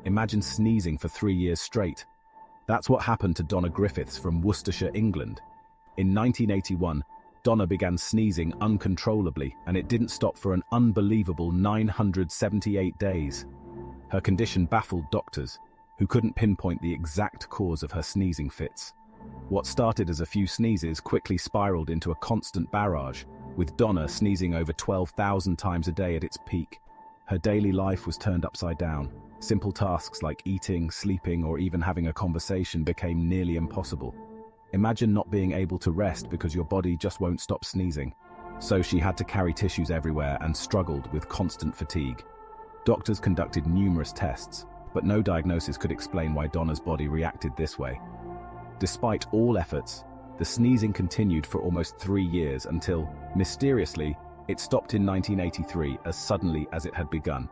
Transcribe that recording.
Imagine sneezing for 3 years straight. That's what happened to Donna Griffiths from Worcestershire, England. In 1981, Donna began sneezing uncontrollably, and it didn't stop for an unbelievable 978 days. Her condition baffled doctors, who couldn't pinpoint the exact cause of her sneezing fits. What started as a few sneezes quickly spiraled into a constant barrage, with Donna sneezing over 12,000 times a day at its peak. Her daily life was turned upside down. Simple tasks like eating, sleeping, or even having a conversation became nearly impossible. Imagine not being able to rest because your body just won't stop sneezing. So she had to carry tissues everywhere and struggled with constant fatigue. Doctors conducted numerous tests, but no diagnosis could explain why Donna's body reacted this way. Despite all efforts, the sneezing continued for almost 3 years until, mysteriously, it stopped in 1983 as suddenly as it had begun.